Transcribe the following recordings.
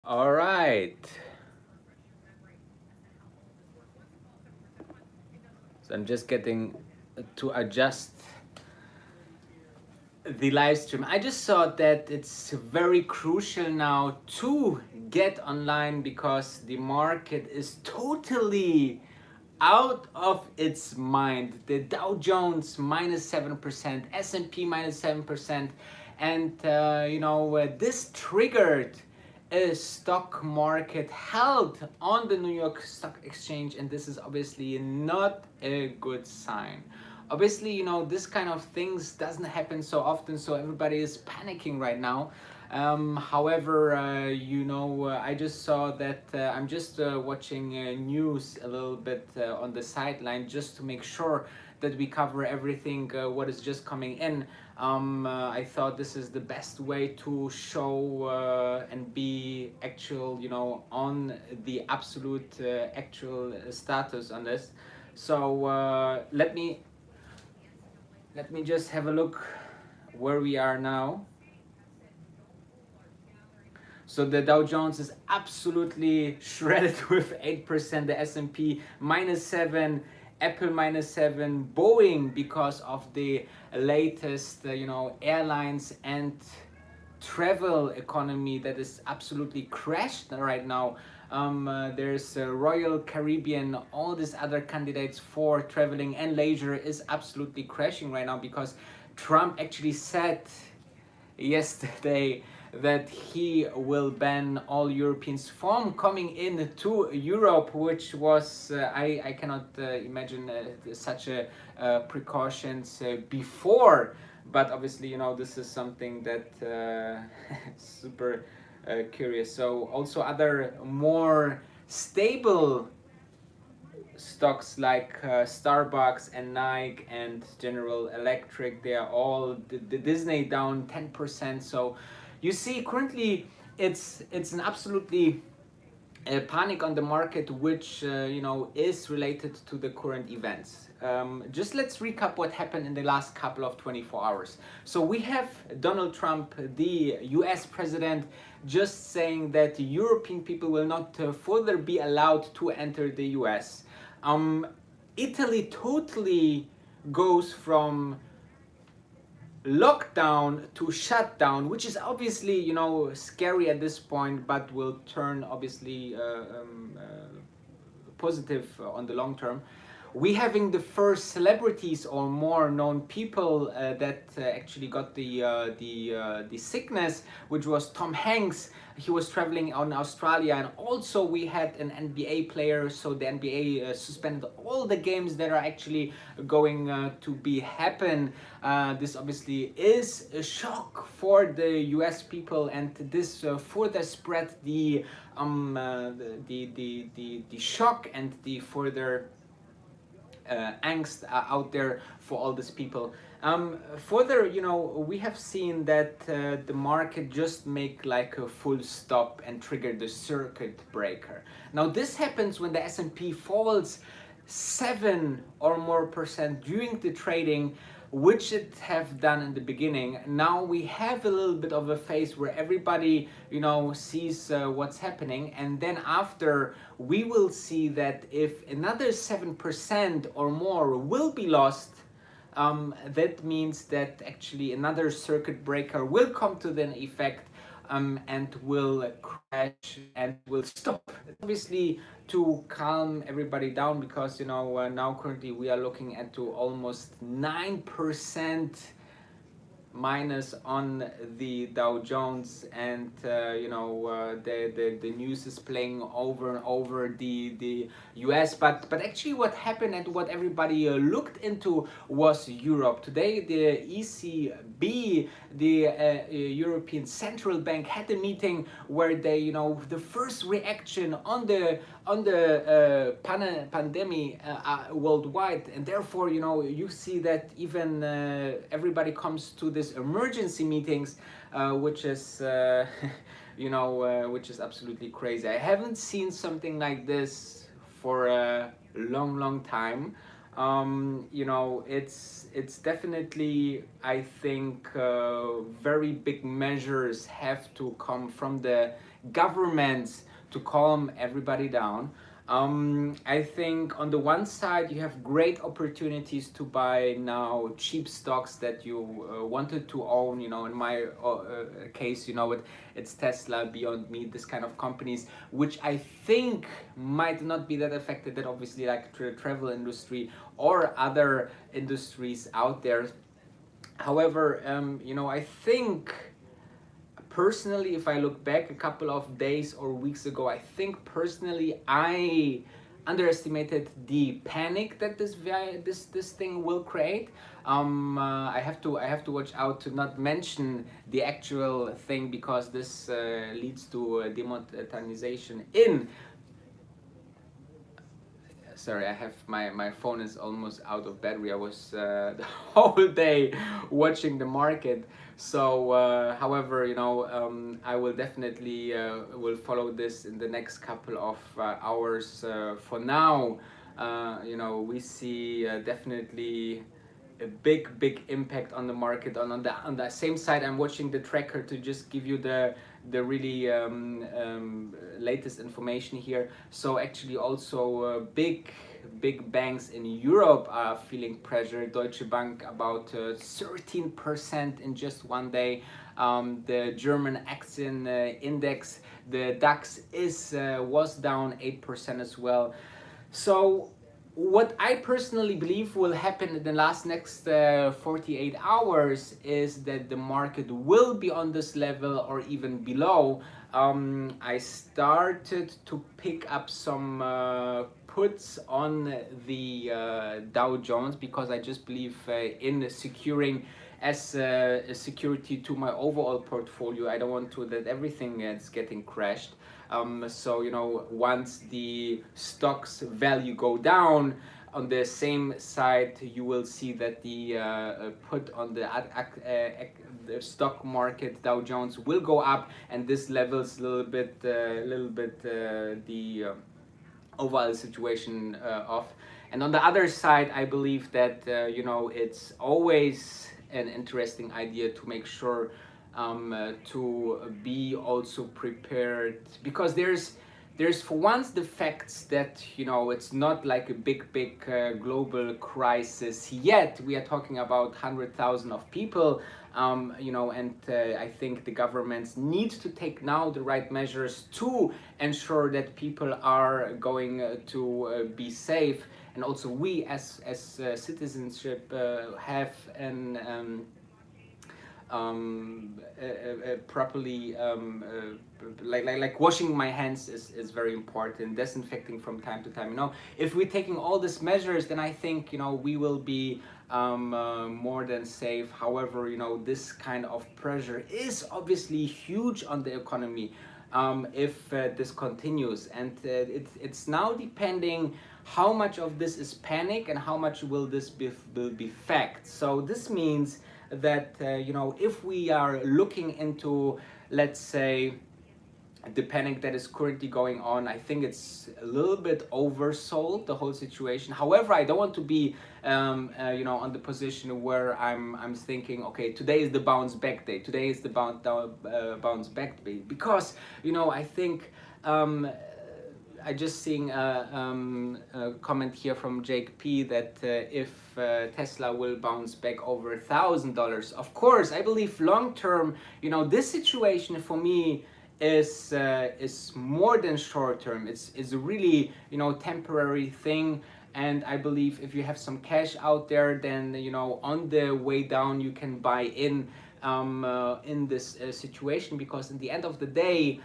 All right. So I'm just getting to adjust the live stream. I just thought that it's very crucial now to get online because the market is totally out of its mind. The Dow Jones minus 7%, S&P minus 7%, and this triggered a stock market held on the New York Stock Exchange, and this is obviously not a good sign. Obviously, this kind of things doesn't happen so often, so everybody is panicking right now. However, I just saw that I'm just watching news a little bit on the sideline just to make sure that we cover everything what is just coming in. I thought this is the best way to show and be actual, on the absolute actual status on this. So let me just have a look where we are now. So the Dow Jones is absolutely shredded with 8%, the S&P minus 7, Apple minus 7, Boeing because of the latest airlines and travel economy that is absolutely crashed right now. There's Royal Caribbean, all these other candidates for traveling and leisure is absolutely crashing right now because Trump actually said yesterday that he will ban all Europeans from coming in to Europe, which was I cannot imagine such a precautions before, but obviously this is something that super curious. So also other more stable stocks like Starbucks and Nike and General Electric, they are all the Disney down 10%. So you see currently it's an absolutely panic on the market, which is related to the current events. Just let's recap what happened in the last couple of 24 hours. So we have Donald Trump, the US president, just saying that European people will not further be allowed to enter the US. Italy totally goes from lockdown to shutdown, which is obviously scary at this point, but will turn obviously positive on the long term. We having the first celebrities or more known people that actually got the sickness, which was Tom Hanks. He was traveling on Australia, and also we had an NBA player. So the NBA suspended all the games that are actually going to be happen. This obviously is a shock for the US people, and this further spread the shock and the further angst out there for all these people. Further, we have seen that the market just make like a full stop and trigger the circuit breaker. Now this happens when the S&P falls 7 or more percent during the trading, which it have done in the beginning. Now we have a little bit of a phase where everybody sees what's happening, and then after we will see that if another 7% or more will be lost, that means that actually another circuit breaker will come to the effect, and will crash and will stop. Obviously, to calm everybody down, because now currently we are looking at to almost 9% minus on the Dow Jones, and the news is playing over and over the US, but actually what happened and what everybody looked into was Europe. Today the ECB, the European Central Bank, had a meeting where they the first reaction on the pandemic worldwide, and therefore you see that even everybody comes to this emergency meetings, which is which is absolutely crazy. I haven't seen something like this for a long time. It's definitely, I think, very big measures have to come from the governments to calm everybody down. I think on the one side you have great opportunities to buy now cheap stocks that you wanted to own. You know, in my case, you know, it's Tesla, Beyond Meat, this kind of companies, which I think might not be that affected. That obviously like travel industry or other industries out there. However, you know, I think personally, if I look back a couple of days or weeks ago, I think personally I underestimated the panic that this thing will create. I have to watch out to not mention the actual thing because this leads to demonetization in. Sorry, I have my phone is almost out of battery. I was the whole day watching the market. So, however, you know, I will definitely will follow this in the next couple of hours. For now, you know, we see definitely a big impact on the market. On the same side, I'm watching the tracker to just give you the really latest information here. So actually also big banks in Europe are feeling pressure. Deutsche Bank about 13% in just one day. The German action index, the DAX was down 8% as well. So what I personally believe will happen in the next 48 hours is that the market will be on this level or even below. I started to pick up some puts on the Dow Jones because I just believe in securing as a security to my overall portfolio. I don't want to that everything is getting crashed. So you know, once the stocks value go down, on the same side you will see that the put on the stock market Dow Jones will go up, and this levels a little bit the overall situation off. And on the other side, I believe that you know, it's always an interesting idea to make sure to be also prepared, because there's for once the facts that, you know, it's not like a big global crisis yet. We are talking about 100,000 of people, you know, and I think the governments need to take now the right measures to ensure that people are going to be safe, and also we as citizenship have an properly like washing my hands is very important, disinfecting from time to time. You know, if we're taking all these measures, then I think, you know, we will be more than safe. However, you know, this kind of pressure is obviously huge on the economy if this continues, and it's now depending how much of this is panic and how much will this be fact. So this means that you know, if we are looking into, let's say, the panic that is currently going on, I think it's a little bit oversold, the whole situation. However, I don't want to be you know, on the position where I'm thinking, okay, today is the bounce back day, today is the bounce back day, because, you know, I think I just seeing a comment here from Jake P that if Tesla will bounce back over $1,000. Of course, I believe long term, you know, this situation for me is more than short term. It's a really, you know, temporary thing. And I believe if you have some cash out there, then, you know, on the way down you can buy in this situation, because in the end of the day,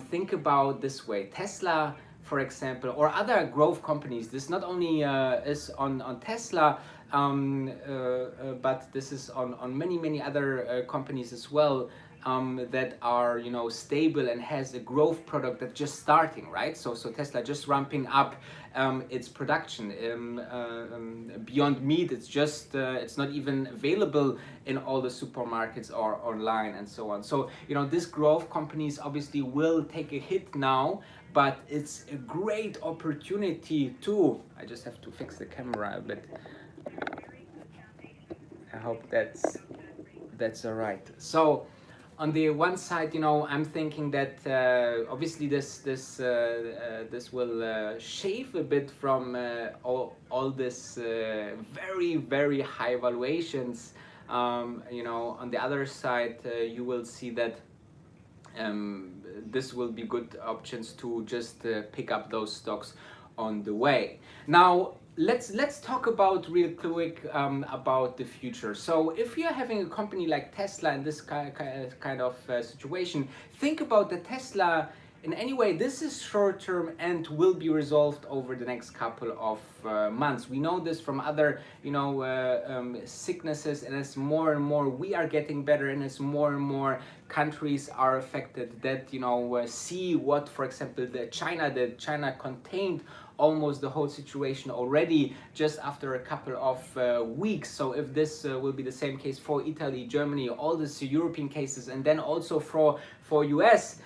think about this way: Tesla, for example, or other growth companies. This not only is on Tesla, but this is on many other companies as well, that are, you know, stable and has a growth product that's just starting, right? So Tesla just ramping up its production. Beyond Meat, it's just it's not even available in all the supermarkets or online and so on. So, you know, these growth companies obviously will take a hit now, but it's a great opportunity to, I just have to fix the camera a bit. I hope that's all right. So on the one side, you know, I'm thinking that obviously this will shave a bit from all this very high valuations. You know, on the other side, you will see that this will be good options to just pick up those stocks on the way. Now let's talk about real quick about the future. So if you're having a company like Tesla in this kind of situation, think about the Tesla in any way. This is short term and will be resolved over the next couple of months. We know this from other, you know, sicknesses, and as more and more we are getting better, and as more and more countries are affected that, you know, see what, for example, China contained almost the whole situation already just after a couple of weeks. So if this will be the same case for Italy, Germany, all these European cases, and then also for US,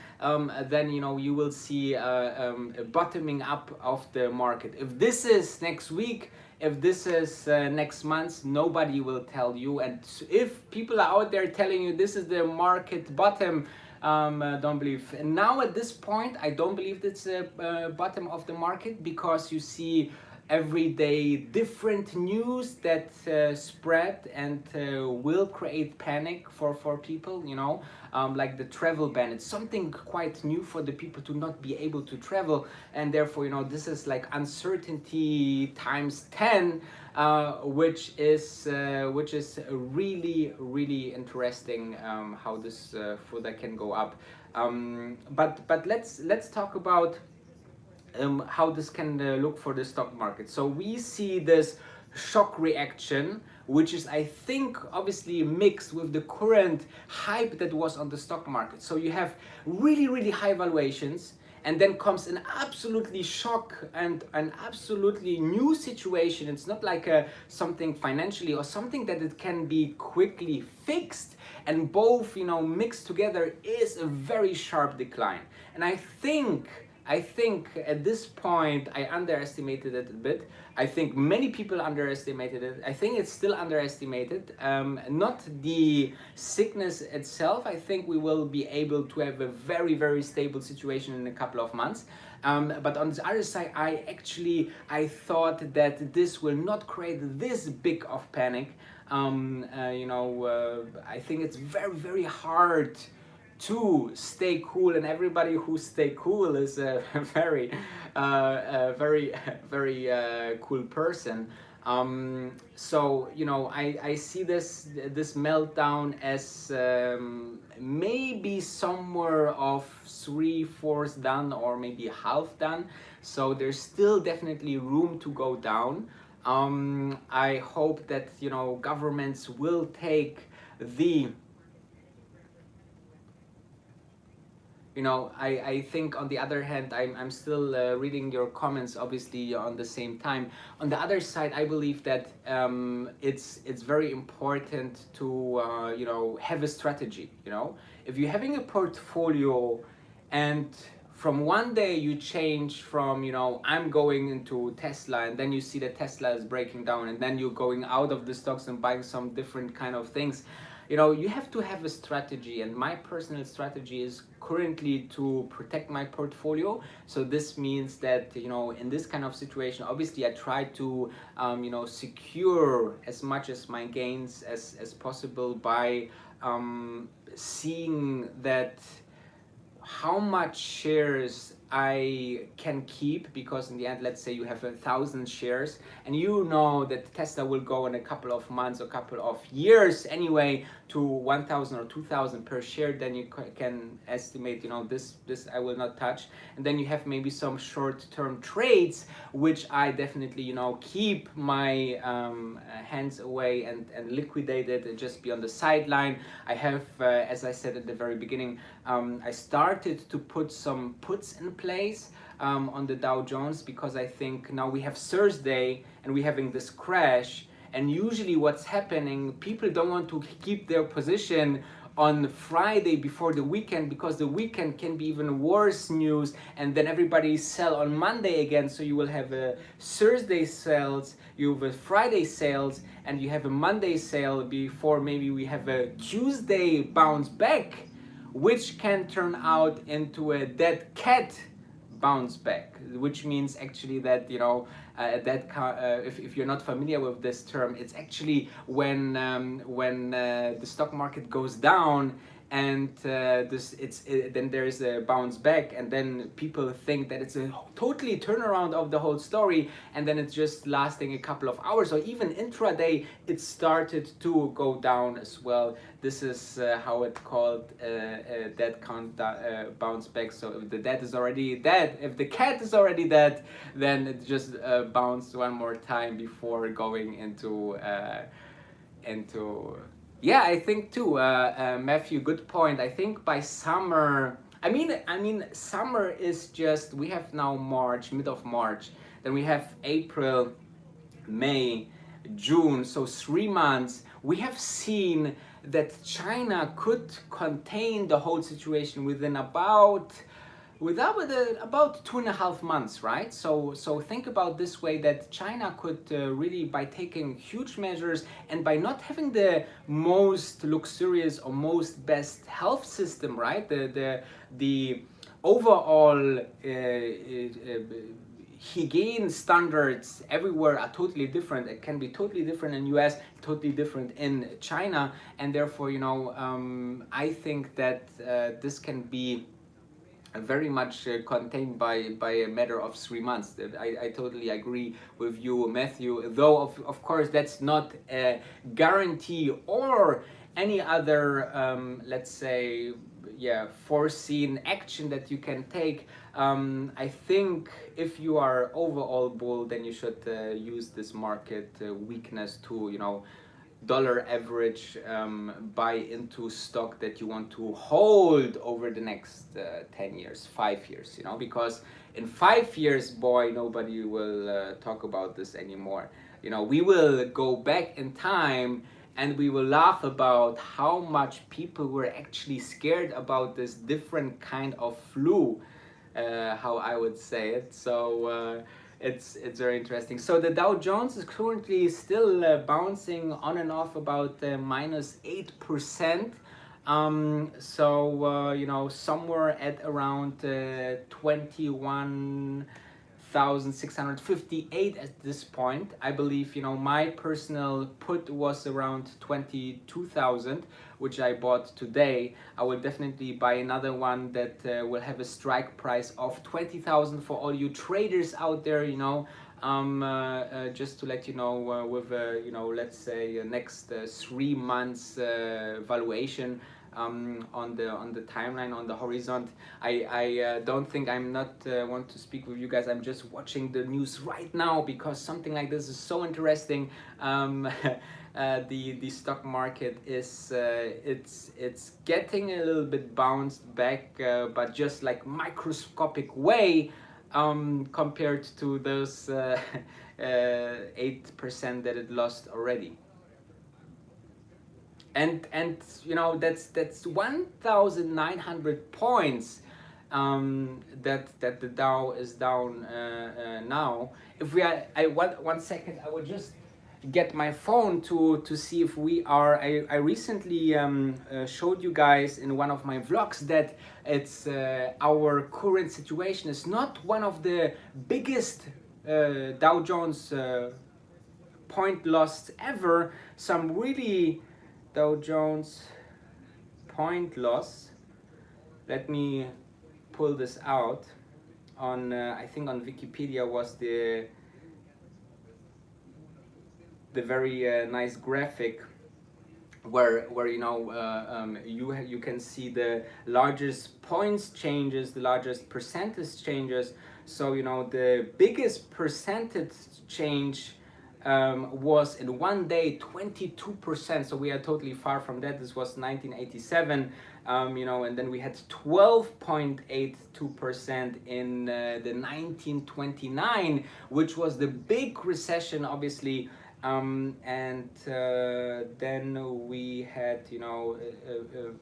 then, you know, you will see a bottoming up of the market. If this is next week, if this is next month, nobody will tell you. And if people are out there telling you this is the market bottom, don't believe. And now at this point, I don't believe it's a bottom of the market, because you see every day different news that spread and will create panic for people, you know, like the travel ban. It's something quite new for the people to not be able to travel, and therefore, you know, this is like uncertainty times 10, which is really interesting, how this further can go up. But let's talk about how this can look for the stock market. So we see this shock reaction, which is, I think, obviously mixed with the current hype that was on the stock market. So you have really high valuations, and then comes an absolutely shock and an absolutely new situation. It's not like something financially or something that it can be quickly fixed, and both, you know, mixed together is a very sharp decline. And I think at this point I underestimated it a bit. I think many people underestimated it. I think it's still underestimated. Not the sickness itself. I think we will be able to have a very stable situation in a couple of months. But on the other side, I thought that this will not create this big of panic. You know, I think it's very hard to stay cool, and everybody who stay cool is a very cool person. So, you know, I see this meltdown as maybe somewhere of 3/4 done, or maybe half done. So there's still definitely room to go down. I hope that, you know, governments will take the, you know, I think on the other hand, I'm still reading your comments, obviously, on the same time. On the other side, I believe that it's very important to you know, have a strategy. You know, if you're having a portfolio and from one day you change from, you know, I'm going into Tesla, and then you see that Tesla is breaking down, and then you're going out of the stocks and buying some different kind of things. You know, you have to have a strategy, and my personal strategy is currently to protect my portfolio. So this means that, you know, in this kind of situation, obviously I try to you know, secure as much as my gains as possible by seeing that how much shares I can keep, because in the end, let's say you have 1,000 shares, and you know that Tesla will go in a couple of months or couple of years anyway to 1,000 or 2,000 per share, then you can estimate, you know, this I will not touch. And then you have maybe some short-term trades, which I definitely, you know, keep my hands away and liquidate it and just be on the sideline. I have, as I said at the very beginning, I started to put some puts in place on the Dow Jones, because I think now we have Thursday and we're having this crash, and usually what's happening, people don't want to keep their position on Friday before the weekend, because the weekend can be even worse news, and then everybody sell on Monday again. So you will have a Thursday sales, you have a Friday sales, and you have a Monday sale before maybe we have a Tuesday bounce back. which can turn out into a dead cat bounce back, which means actually that, you know, if you're not familiar with this term, it's actually when the stock market goes down, and then there is a bounce back, and then people think that it's a totally turnaround of the whole story, and then it's just lasting a couple of hours, or even intraday it started to go down as well. This is how it's called, dead count bounce back. So if the dead is already dead, if the cat is already dead, then it just bounced one more time before going into yeah, I think too, Matthew, good point. I think by summer, I mean, summer is just, we have now March, mid of March, then we have April, May, June, so 3 months. We have seen that China could contain the whole situation within about 2.5 months, right? So think about this way, that China could really, by taking huge measures and by not having the most luxurious or most best health system, right? The overall hygiene standards everywhere are totally different. It can be totally different in US, totally different in China, and therefore, you know, I think that this can be very much contained by a matter of 3 months. I totally agree with you, Matthew, though of course that's not a guarantee or any other let's say, yeah, foreseen action that you can take. I think if you are overall bull, then you should use this market weakness to, you know, dollar average, buy into stock that you want to hold over the next 10 years, 5 years, you know, because in 5 years, boy, nobody will talk about this anymore. You know, we will go back in time and we will laugh about how much people were actually scared about this different kind of flu, how I would say it. So it's very interesting. So the Dow Jones is currently still bouncing on and off about -8%. You know, somewhere at around 21,658 at this point. I believe, you know, my personal put was around 22,000, which I bought today. I will definitely buy another one that will have a strike price of 20,000 for all you traders out there, you know. Just to let you know, with you know, let's say next 3 months valuation on the timeline, on the horizon. I don't think I'm not want to speak with you guys. I'm just watching the news right now because something like this is so interesting. The stock market is it's getting a little bit bounced back, but just like microscopic way, compared to those 8% that it lost already. And you know, that's 1,900 points that the Dow is down now. If we are, one second, I will just get my phone to see if we are. I recently showed you guys in one of my vlogs that it's our current situation is not one of the biggest Dow Jones point loss ever. Some really Dow Jones point loss. Let me pull this out. On I think on Wikipedia was the very nice graphic where you know, you can see the largest points changes, the largest percentage changes. So you know, the biggest percentage change was in one day 22%. So we are totally far from that. This was 1987, you know, and then we had 12.82% in the 1929, which was the big recession, obviously. And then we had, you know, a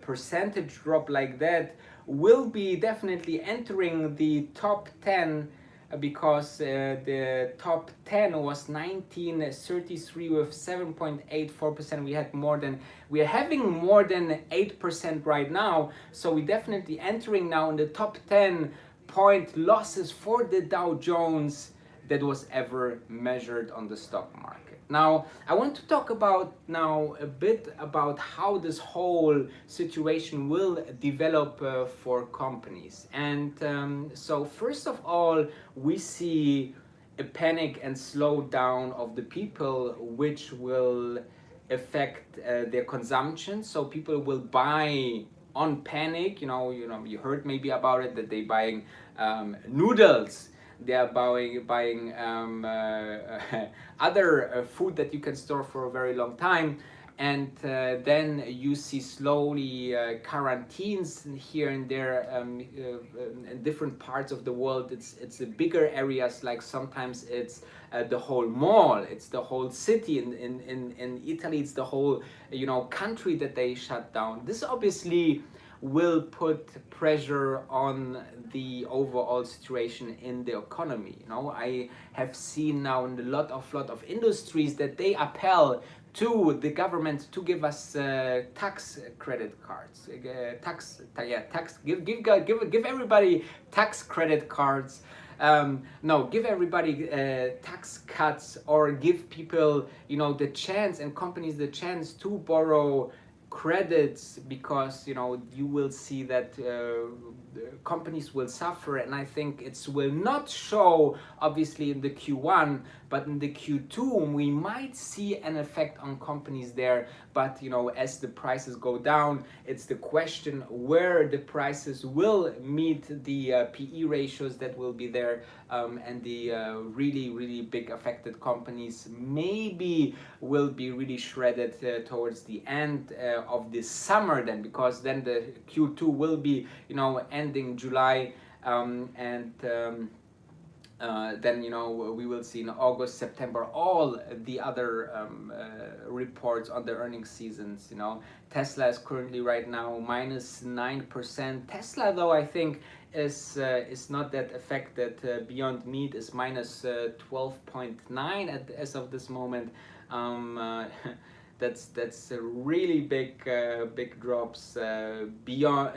percentage drop like that will be definitely entering the top 10 because the top 10 was 1933 with 7.84%. We are having more than 8% right now, so we're definitely entering now in the top 10 point losses for the Dow Jones that was ever measured on the stock market. Now, I want to talk about now a bit about how this whole situation will develop for companies. And so first of all, we see a panic and slowdown of the people, which will affect their consumption. So people will buy on panic. You heard maybe about it, that they buying noodles, they are buying other food that you can store for a very long time, and then you see slowly quarantines here and there in different parts of the world. It's the bigger areas, like sometimes it's the whole mall, it's the whole city. In Italy, it's the whole country that they shut down. This obviously will put pressure on the overall situation in the economy. I have seen now in a lot of industries that they appeal to the government to give us tax credit cards, give everybody tax credit cards. No, give everybody tax cuts, or give people the chance, and companies the chance to borrow credits, because you will see that companies will suffer. And I think it will not show obviously in the Q1, but in the Q2 we might see an effect on companies there. But as the prices go down, it's the question where the prices will meet the PE ratios that will be there, and the really big affected companies maybe will be really shredded towards the end of this summer, then, because then the Q2 will be ending July, and then we will see in August, September all the other reports on the earnings seasons. Tesla is currently right now -9%. Tesla, though, I think is not that affected. Beyond Meat is -12.9 as of this moment. That's a really big drops. Beyond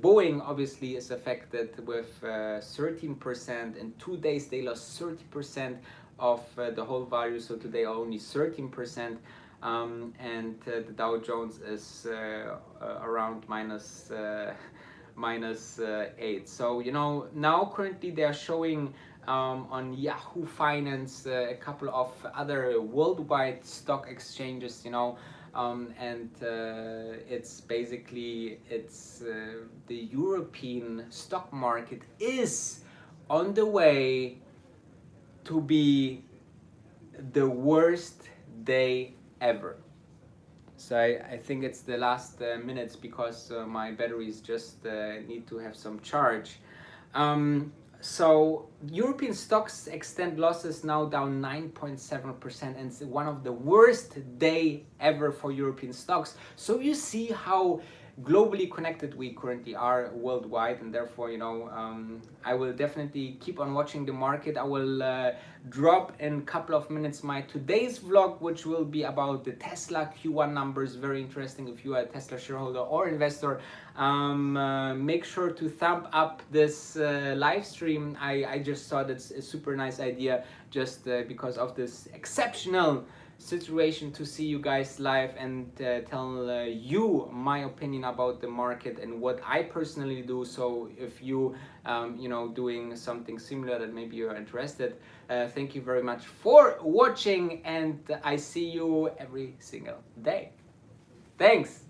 Boeing obviously is affected with 13%. In 2 days they lost 30% of the whole value. So today only 13%, and the Dow Jones is around -8. So now currently they are showing on Yahoo Finance a couple of other worldwide stock exchanges, and it's basically the European stock market is on the way to be the worst day ever. So I think it's the last minutes, because my batteries just need to have some charge. So European stocks extend losses now down 9.7%, and it's one of the worst day ever for European stocks. So you see how globally connected we currently are worldwide, and therefore I will definitely keep on watching the market. I will drop in a couple of minutes my today's vlog, which will be about the Tesla Q1 numbers. Very interesting if you are a Tesla shareholder or investor. Make sure to thumb up this live stream. I just thought it's a super nice idea, just because of this exceptional situation to see you guys live and tell you my opinion about the market and what I personally do. So if you doing something similar that maybe you're interested, thank you very much for watching, and I see you every single day. Thanks.